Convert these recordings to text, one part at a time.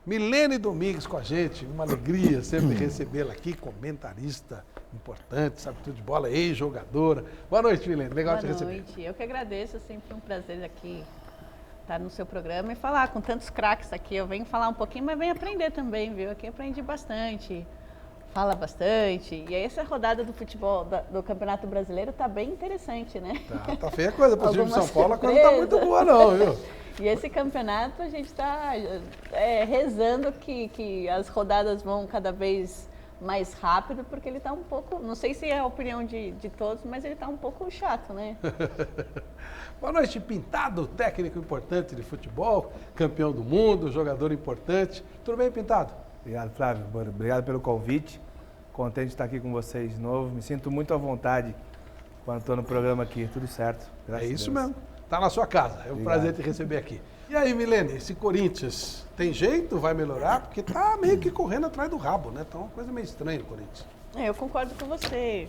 Milene Domingues com a gente, uma alegria sempre recebê-la aqui, comentarista importante, sabe tudo de bola, ex-jogadora. Boa noite, Milene, legal te receber. Boa noite, eu que agradeço, é sempre um prazer aqui estar no seu programa e falar com tantos craques aqui. Eu venho falar um pouquinho, mas venho aprender também, viu? Aqui aprendi bastante, fala bastante. E aí essa rodada do futebol, do Campeonato Brasileiro tá bem interessante, né? Tá feia a coisa, pro time de São Paulo a coisa não tá muito boa não, viu? E esse campeonato a gente está rezando que as rodadas vão cada vez mais rápido, porque ele está um pouco, não sei se é a opinião de todos, mas ele está um pouco chato, né? Boa noite, Pintado, técnico importante de futebol, campeão do mundo, jogador importante. Tudo bem, Pintado? Obrigado, Flávio. Obrigado pelo convite. Contente de estar aqui com vocês de novo. Me sinto muito à vontade quando estou no programa aqui. Tudo certo. É isso mesmo. Tá na sua casa. É um prazer te receber aqui. E aí, Milene, esse Corinthians tem jeito? Vai melhorar? Porque tá meio que correndo atrás do rabo, né? Tá uma coisa meio estranha o Corinthians. Eu concordo com você,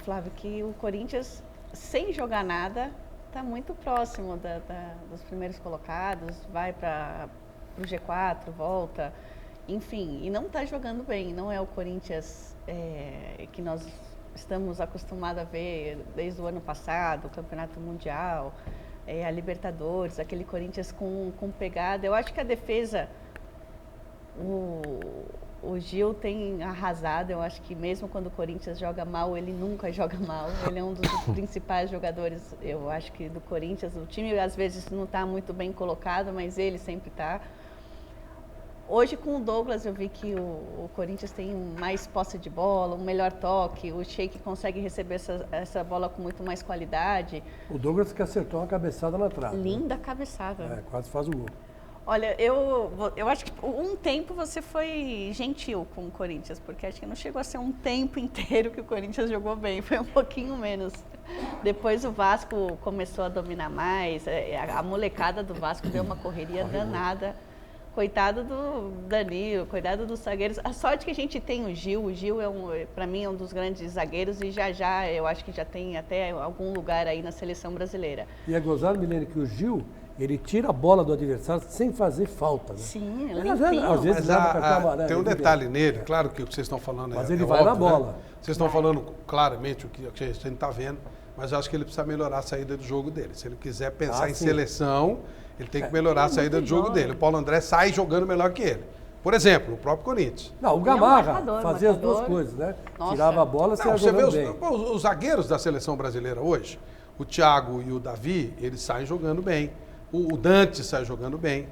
Flávio, que o Corinthians, sem jogar nada, tá muito próximo dos primeiros colocados, vai para o G4, volta, enfim, e não tá jogando bem. Não é o Corinthians que nós estamos acostumados a ver desde o ano passado, o Campeonato Mundial, a Libertadores, aquele Corinthians com pegada. Eu acho que a defesa, o Gil tem arrasado. Eu acho que mesmo quando o Corinthians joga mal, ele nunca joga mal. Ele é um dos principais jogadores, eu acho que do Corinthians. O time às vezes não está muito bem colocado, mas ele sempre está. Hoje com o Douglas eu vi que o Corinthians tem mais posse de bola, um melhor toque, o Sheik consegue receber essa bola com muito mais qualidade. O Douglas que acertou uma cabeçada na trave. Linda cabeçada. Quase faz o gol. Olha, eu acho que um tempo você foi gentil com o Corinthians, porque acho que não chegou a ser um tempo inteiro que o Corinthians jogou bem, foi um pouquinho menos. Depois o Vasco começou a dominar mais, a molecada do Vasco deu uma correria danada. Coitado do Danilo, coitado dos zagueiros. A sorte que a gente tem o Gil para mim é um dos grandes zagueiros e já eu acho que já tem até algum lugar aí na seleção brasileira. E é gozado, Milene, que o Gil, ele tira a bola do adversário sem fazer falta, né? Sim, limpinho. Às vezes leva cartão amarelo. Tem um detalhe nele, claro que o que vocês estão falando mas ele vai óbvio, na bola. Né? Vocês estão falando claramente o que a gente está vendo, mas eu acho que ele precisa melhorar a saída do jogo dele. Se ele quiser pensar em seleção, ele tem que melhorar a saída do jogo dele. O Paulo André sai jogando melhor que ele. Por exemplo, o próprio Corinthians. Não, o Gamarra fazia as duas coisas, né? Nossa. Tirava a bola, você vê os zagueiros da seleção brasileira hoje, o Thiago e o Davi, eles saem jogando bem. O Dante sai jogando bem.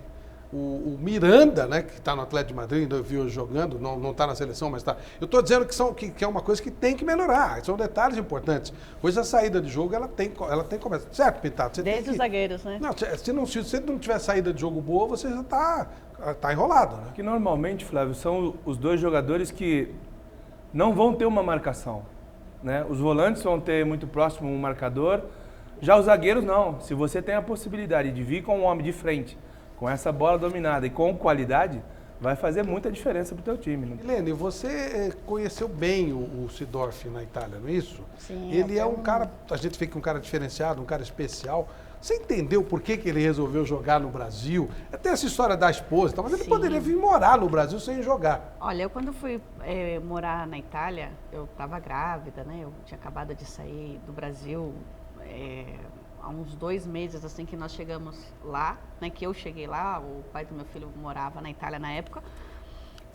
O Miranda, né, que está no Atlético de Madrid, ainda viu hoje jogando, não está na seleção, mas está. Eu estou dizendo que é uma coisa que tem que melhorar, são detalhes importantes. Pois a saída de jogo, ela tem que começar. Certo, Pintado? Você desde os zagueiros, né? Não, se você não tiver saída de jogo boa, você já está enrolado, né? Que normalmente, Flávio, são os dois jogadores que não vão ter uma marcação, né? Os volantes vão ter muito próximo um marcador, já os zagueiros não. Se você tem a possibilidade de vir com um homem de frente, com essa bola dominada e com qualidade, vai fazer muita diferença para o teu time. Né? Helene, você conheceu bem o Seedorf na Itália, não é isso? Sim. Ele é um cara, a gente vê que é um cara diferenciado, um cara especial. Você entendeu por que ele resolveu jogar no Brasil? Até essa história da esposa, mas ele poderia vir morar no Brasil sem jogar. Olha, eu quando fui morar na Itália, eu estava grávida, né? Eu tinha acabado de sair do Brasil há uns 2 meses, assim, que nós chegamos lá, né? Que eu cheguei lá, o pai do meu filho morava na Itália na época.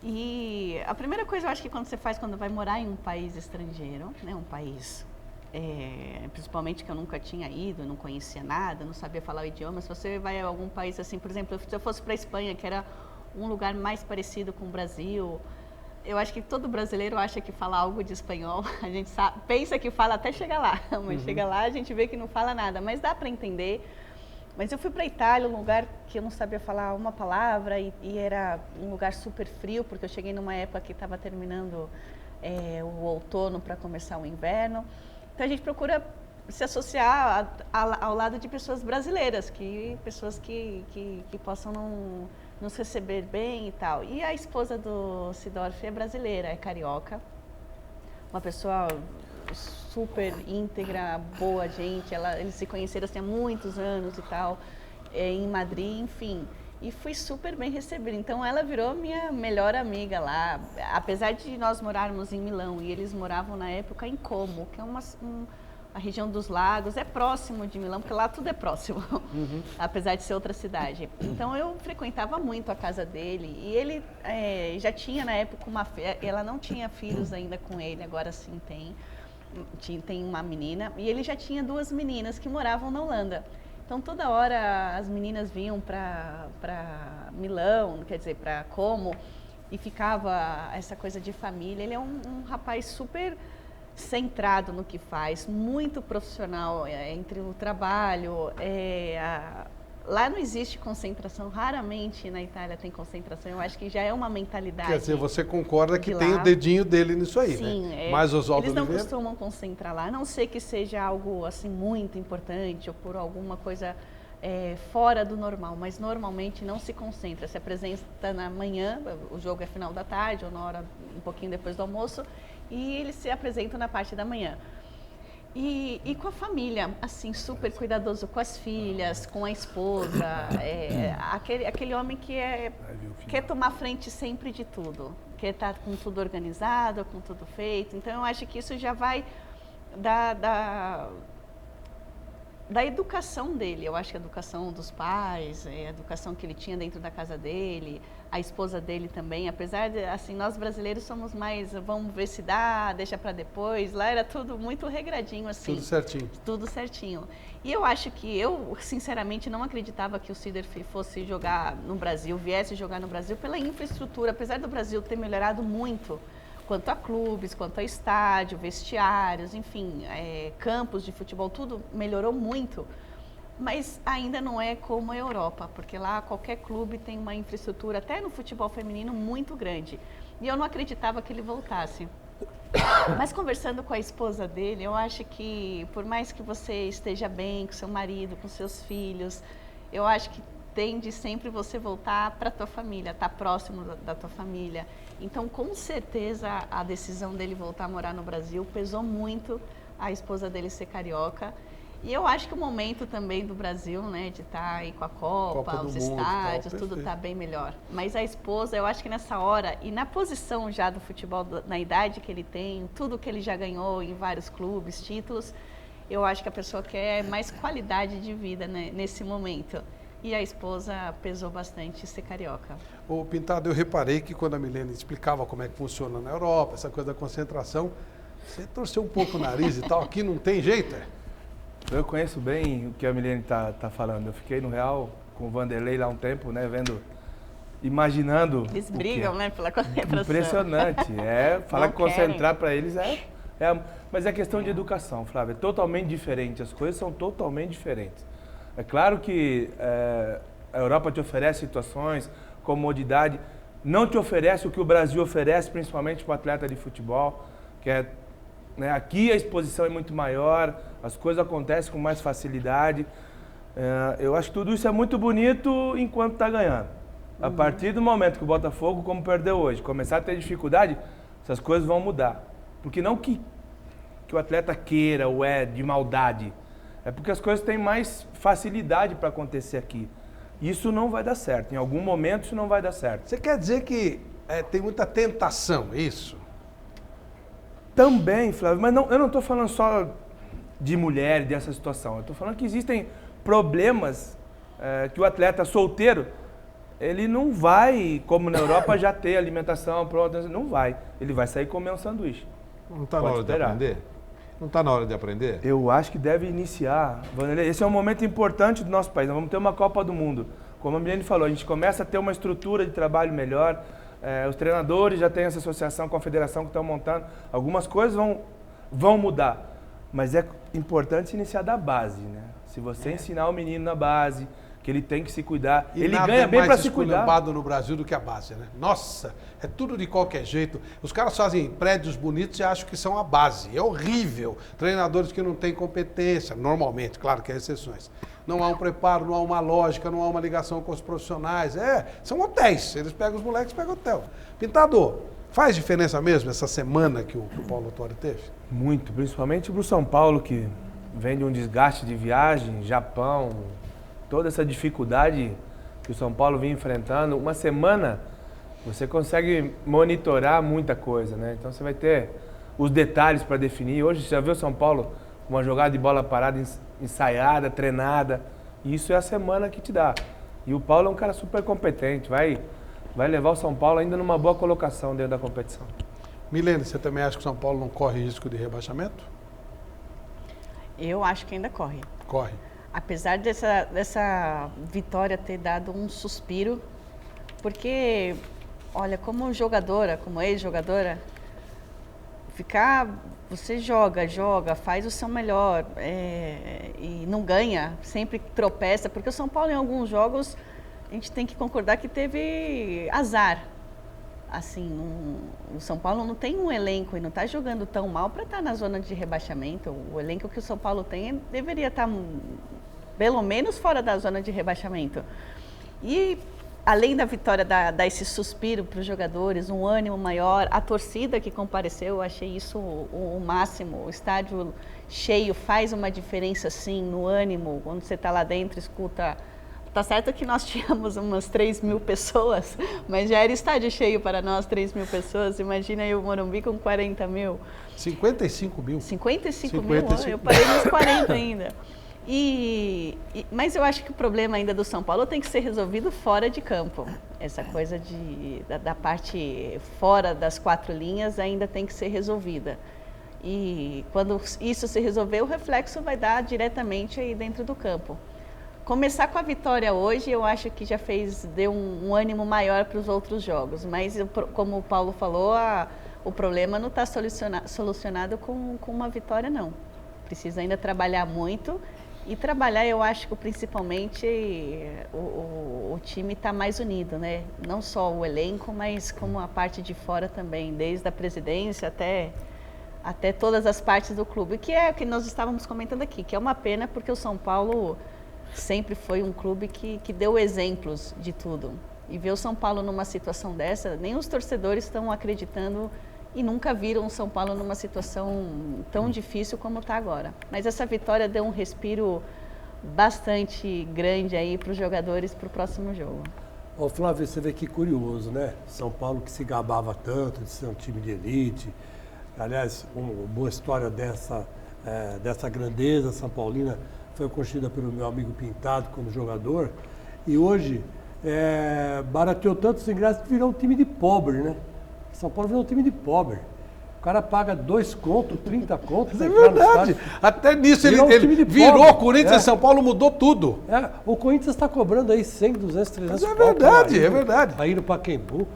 E a primeira coisa, eu acho que quando você faz, quando vai morar em um país estrangeiro, né? Um país... principalmente que eu nunca tinha ido, não conhecia nada, não sabia falar o idioma. Se você vai a algum país assim, por exemplo, se eu fosse para a Espanha, que era um lugar mais parecido com o Brasil, eu acho que todo brasileiro acha que fala algo de espanhol, a gente pensa que fala até chegar lá, mas chega lá a gente vê que não fala nada, mas dá para entender. Mas eu fui para a Itália, um lugar que eu não sabia falar uma palavra e era um lugar super frio, porque eu cheguei numa época que estava terminando o outono para começar o inverno. Então a gente procura se associar ao lado de pessoas brasileiras, pessoas que possam nos receber bem e tal. E a esposa do Seedorf é brasileira, é carioca, uma pessoa super íntegra, boa gente. Eles se conheceram assim, há muitos anos e tal, em Madrid, enfim. E fui super bem recebida. Então ela virou minha melhor amiga lá. Apesar de nós morarmos em Milão e eles moravam na época em Como, que é a região dos lagos, é próximo de Milão, porque lá tudo é próximo, apesar de ser outra cidade. Então eu frequentava muito a casa dele e ele já tinha na época ela não tinha filhos ainda com ele, agora sim tem uma menina, e ele já tinha 2 meninas que moravam na Holanda. Então, toda hora as meninas vinham para Milão, quer dizer, para Como, e ficava essa coisa de família. Ele é um rapaz super centrado no que faz, muito profissional entre o trabalho. Lá não existe concentração, raramente na Itália tem concentração. Eu acho que já é uma mentalidade. Quer dizer, você concorda que tem o dedinho dele nisso aí, sim, né? Mas Oswaldo eles não Oliveira... costumam concentrar lá, a não ser que seja algo assim muito importante ou por alguma coisa fora do normal, mas normalmente não se concentra. Se apresenta na manhã, o jogo é final da tarde ou na hora um pouquinho depois do almoço, e eles se apresentam na parte da manhã. E com a família, assim, super cuidadoso com as filhas, com a esposa, aquele homem que quer tomar frente sempre de tudo, quer estar com tudo organizado, com tudo feito. Então, eu acho que isso já vai da educação dele. Eu acho que a educação dos pais, a educação que ele tinha dentro da casa dele, a esposa dele também, apesar de, assim, nós brasileiros somos mais, vamos ver se dá, deixa para depois. Lá era tudo muito regradinho, assim. Tudo certinho. Tudo certinho. E eu acho que eu, sinceramente, não acreditava que o Seedorf fosse jogar no Brasil, viesse jogar no Brasil pela infraestrutura, apesar do Brasil ter melhorado muito, quanto a clubes, quanto a estádio, vestiários, enfim, campos de futebol, tudo melhorou muito. Mas ainda não é como a Europa, porque lá qualquer clube tem uma infraestrutura, até no futebol feminino, muito grande. E eu não acreditava que ele voltasse. Mas conversando com a esposa dele, eu acho que por mais que você esteja bem com seu marido, com seus filhos, eu acho que tende sempre você voltar para a tua família, estar próximo da tua família. Então, com certeza, a decisão dele voltar a morar no Brasil pesou muito a esposa dele ser carioca. E eu acho que o momento também do Brasil, né, de estar aí com a Copa os estádios, tudo está bem melhor. Mas a esposa, eu acho que nessa hora, e na posição já do futebol, na idade que ele tem, tudo que ele já ganhou em vários clubes, títulos, eu acho que a pessoa quer mais qualidade de vida, né, nesse momento. E a esposa pesou bastante ser carioca. Ô, Pintado, eu reparei que quando a Milene explicava como é que funciona na Europa, essa coisa da concentração, você torceu um pouco o nariz e tal, aqui não tem jeito, Eu conheço bem o que a Milene tá falando. Eu fiquei no Real com o Vanderlei lá um tempo, né, imaginando... Eles brigam, né, pela concentração. Impressionante. Falar que concentrar para eles mas é questão de educação, Flávia. É totalmente diferente. As coisas são totalmente diferentes. É claro que a Europa te oferece situações, comodidade, não te oferece o que o Brasil oferece, principalmente para o atleta de futebol, que é, né, aqui a exposição é muito maior, as coisas acontecem com mais facilidade. Eu acho que tudo isso é muito bonito enquanto está ganhando. A partir do momento que o Botafogo, como perdeu hoje, começar a ter dificuldade, essas coisas vão mudar. Porque não que o atleta queira ou de maldade, é porque as coisas têm mais facilidade para acontecer aqui. Isso não vai dar certo. Em algum momento isso não vai dar certo. Você quer dizer que tem muita tentação, é isso? Também, Flávio, mas eu não estou falando só de mulher, dessa situação. Eu estou falando que existem problemas que o atleta solteiro, ele não vai, como na Europa, já ter alimentação pronta. Não vai. Ele vai sair comer um sanduíche. Não está na hora de aprender? Não está na hora de aprender? Eu acho que deve iniciar, Vanderlei. Esse é um momento importante do nosso país. Nós vamos ter uma Copa do Mundo. Como a Milene falou, a gente começa a ter uma estrutura de trabalho melhor. Os treinadores já têm essa associação com a federação que estão montando. Algumas coisas vão mudar. Mas é importante iniciar da base, né? Se você ensinar o menino na base, que ele tem que se cuidar, E ele nada ganha é bem para mais se cuidar. esculhambado no Brasil do que a base, né? Nossa, é tudo de qualquer jeito. Os caras fazem prédios bonitos e acham que são a base. É horrível. Treinadores que não têm competência, normalmente, claro que há exceções. Não há um preparo, não há uma lógica, não há uma ligação com os profissionais. São hotéis. Eles pegam os moleques, pegam hotel. Pintado, faz diferença mesmo essa semana que o Paulo Autuori teve? Muito, principalmente para o São Paulo, que vem de um desgaste de viagem, Japão, toda essa dificuldade que o São Paulo vinha enfrentando, uma semana você consegue monitorar muita coisa, né? Então você vai ter os detalhes para definir. Hoje você já viu o São Paulo com uma jogada de bola parada ensaiada, treinada. E isso é a semana que te dá. E o Paulo é um cara super competente, vai levar o São Paulo ainda numa boa colocação dentro da competição. Milene, você também acha que o São Paulo não corre risco de rebaixamento? Eu acho que ainda corre. Corre. Apesar dessa vitória ter dado um suspiro, porque, olha, como jogadora, como ex-jogadora, você joga, faz o seu melhor e não ganha, sempre tropeça, porque o São Paulo em alguns jogos a gente tem que concordar que teve azar. Assim, o São Paulo não tem um elenco e não está jogando tão mal para estar na zona de rebaixamento. O elenco que o São Paulo tem deveria estar pelo menos fora da zona de rebaixamento. E além da vitória dar esse suspiro para os jogadores, um ânimo maior, a torcida que compareceu, eu achei isso o máximo. O estádio cheio faz uma diferença, sim, no ânimo. Quando você está lá dentro, escuta... Tá certo que nós tínhamos umas 3.000 pessoas, mas já era estádio cheio para nós, 3.000 pessoas. Imagina aí o Morumbi com 40 mil. 55 mil. 55 mil? Eu parei nos 40 ainda. Mas eu acho que o problema ainda do São Paulo tem que ser resolvido fora de campo. Essa coisa da parte fora das 4 linhas ainda tem que ser resolvida. E quando isso se resolver, o reflexo vai dar diretamente aí dentro do campo. Começar com a vitória hoje, eu acho que já deu um ânimo maior para os outros jogos. Mas, como o Paulo falou, o problema não está solucionado com uma vitória, não. Precisa ainda trabalhar muito. E trabalhar, eu acho que principalmente o time está mais unido, né? Não só o elenco, mas como a parte de fora também, desde a presidência até todas as partes do clube. Que é o que nós estávamos comentando aqui, que é uma pena porque o São Paulo sempre foi um clube que deu exemplos de tudo. E ver o São Paulo numa situação dessa, nem os torcedores estão acreditando e nunca viram o São Paulo numa situação tão difícil como está agora. Mas essa vitória deu um respiro bastante grande aí para os jogadores para o próximo jogo. Ô Flávio, você vê que curioso, né? São Paulo que se gabava tanto de ser um time de elite. Aliás, uma boa história dessa grandeza São Paulina foi construída pelo meu amigo Pintado como jogador, e hoje barateou tantos ingressos que virou um time de pobre, né? São Paulo virou um time de pobre. O cara paga 2 contos, 30 contos. É verdade. Até nisso ele virou o Corinthians e São Paulo mudou tudo. O Corinthians está cobrando aí 100, 200, 300 Mas é verdade, é verdade. Aí no Pacaembu.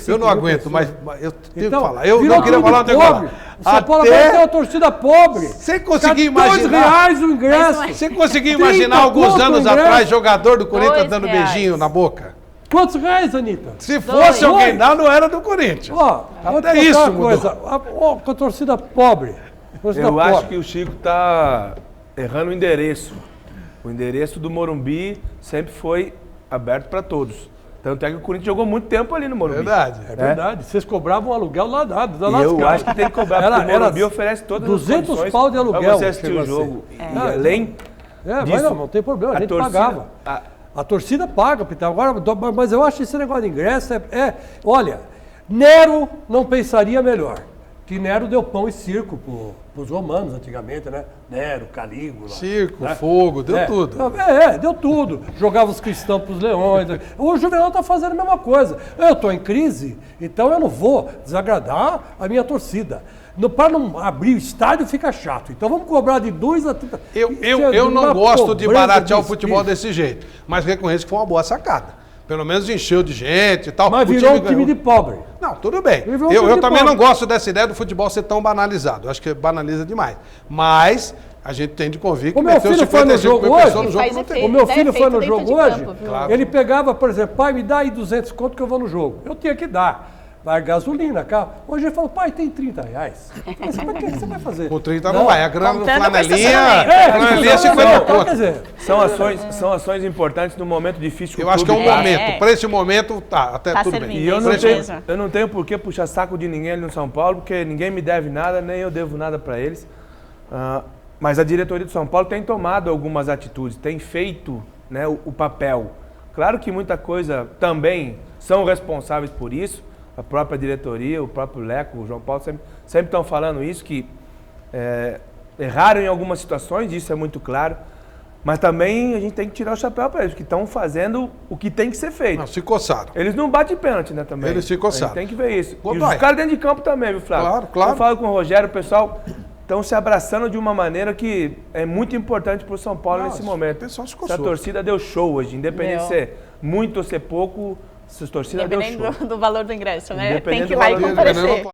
Eu não aguento, mas eu tenho que falar. Eu não queria falar um negócio. O São Paulo vai ter uma torcida pobre. Você conseguiu imaginar? R$2 o ingresso. Você conseguiu imaginar alguns anos atrás jogador do Corinthians dando beijinho na boca? Quantos reais, Anitta? Se fosse alguém dar, não era do Corinthians. Até isso mudou. Com a torcida pobre. Eu acho que o Chico está errando o endereço. O endereço do Morumbi sempre foi aberto para todos. Tanto é que o Corinthians jogou muito tempo ali no Morumbi. É verdade. Vocês cobravam um aluguel lá dado. Eu acho que tem que cobrar, porque o Morumbi oferece todas as condições 200 pau de aluguel para você assistir o jogo. E além disso, não tem problema, a gente torcida, pagava. A torcida paga, agora, mas eu acho que esse negócio de ingresso olha, Nero não pensaria melhor. Que Nero deu pão e circo para os romanos antigamente, né? Nero, Calígula. Circo, fogo, deu tudo. Deu tudo. Jogava os cristãos para os leões. O Juvenal está fazendo a mesma coisa. Eu estou em crise, então eu não vou desagradar a minha torcida. Para não abrir o estádio fica chato. Então vamos cobrar de 2 a 30. Eu não gosto de baratear o futebol desse jeito, mas reconheço que foi uma boa sacada. Pelo menos encheu de gente e tal. Mas virou um time de pobre. Não, tudo bem. Eu também não gosto dessa ideia do futebol ser tão banalizado. Eu acho que banaliza demais. Mas a gente tem de convir que o meu filho foi no jogo hoje. O meu filho foi no jogo hoje. Ele pegava, por exemplo, pai, me dá aí 200 conto que eu vou no jogo. Eu tinha que dar. Vai gasolina, carro. Hoje ele falou, pai, tem 30 reais. Mas o que você vai fazer? Com 30 não vai. A grana flanelinha, 50 conto. São ações importantes no momento difícil. Eu acho que é um momento. Para esse momento, até tudo bem. E eu não tenho por que puxar saco de ninguém ali no São Paulo, porque ninguém me deve nada, nem eu devo nada para eles. Mas a diretoria do São Paulo tem tomado algumas atitudes, tem feito né, o papel. Claro que muita coisa também são responsáveis por isso, a própria diretoria, o próprio Leco, o João Paulo sempre estão falando isso, que erraram em algumas situações, isso é muito claro, mas também a gente tem que tirar o chapéu para eles, que estão fazendo o que tem que ser feito. Não, se coçaram. Eles não batem pênalti, né, também. Eles se coçaram. A gente tem que ver isso. Godoy. E os caras dentro de campo também, viu, Flávio? Claro, claro. Eu falo com o Rogério, o pessoal estão se abraçando de uma maneira que é muito importante para o São Paulo Nossa, nesse momento. o pessoal se coçou. Essa torcida deu show hoje, independente de Deu. ser muito ou ser pouco, essa torcida deu show. Dependendo do valor do ingresso, né? Tem Independente que ir do lá e valor do comparecer. ingresso.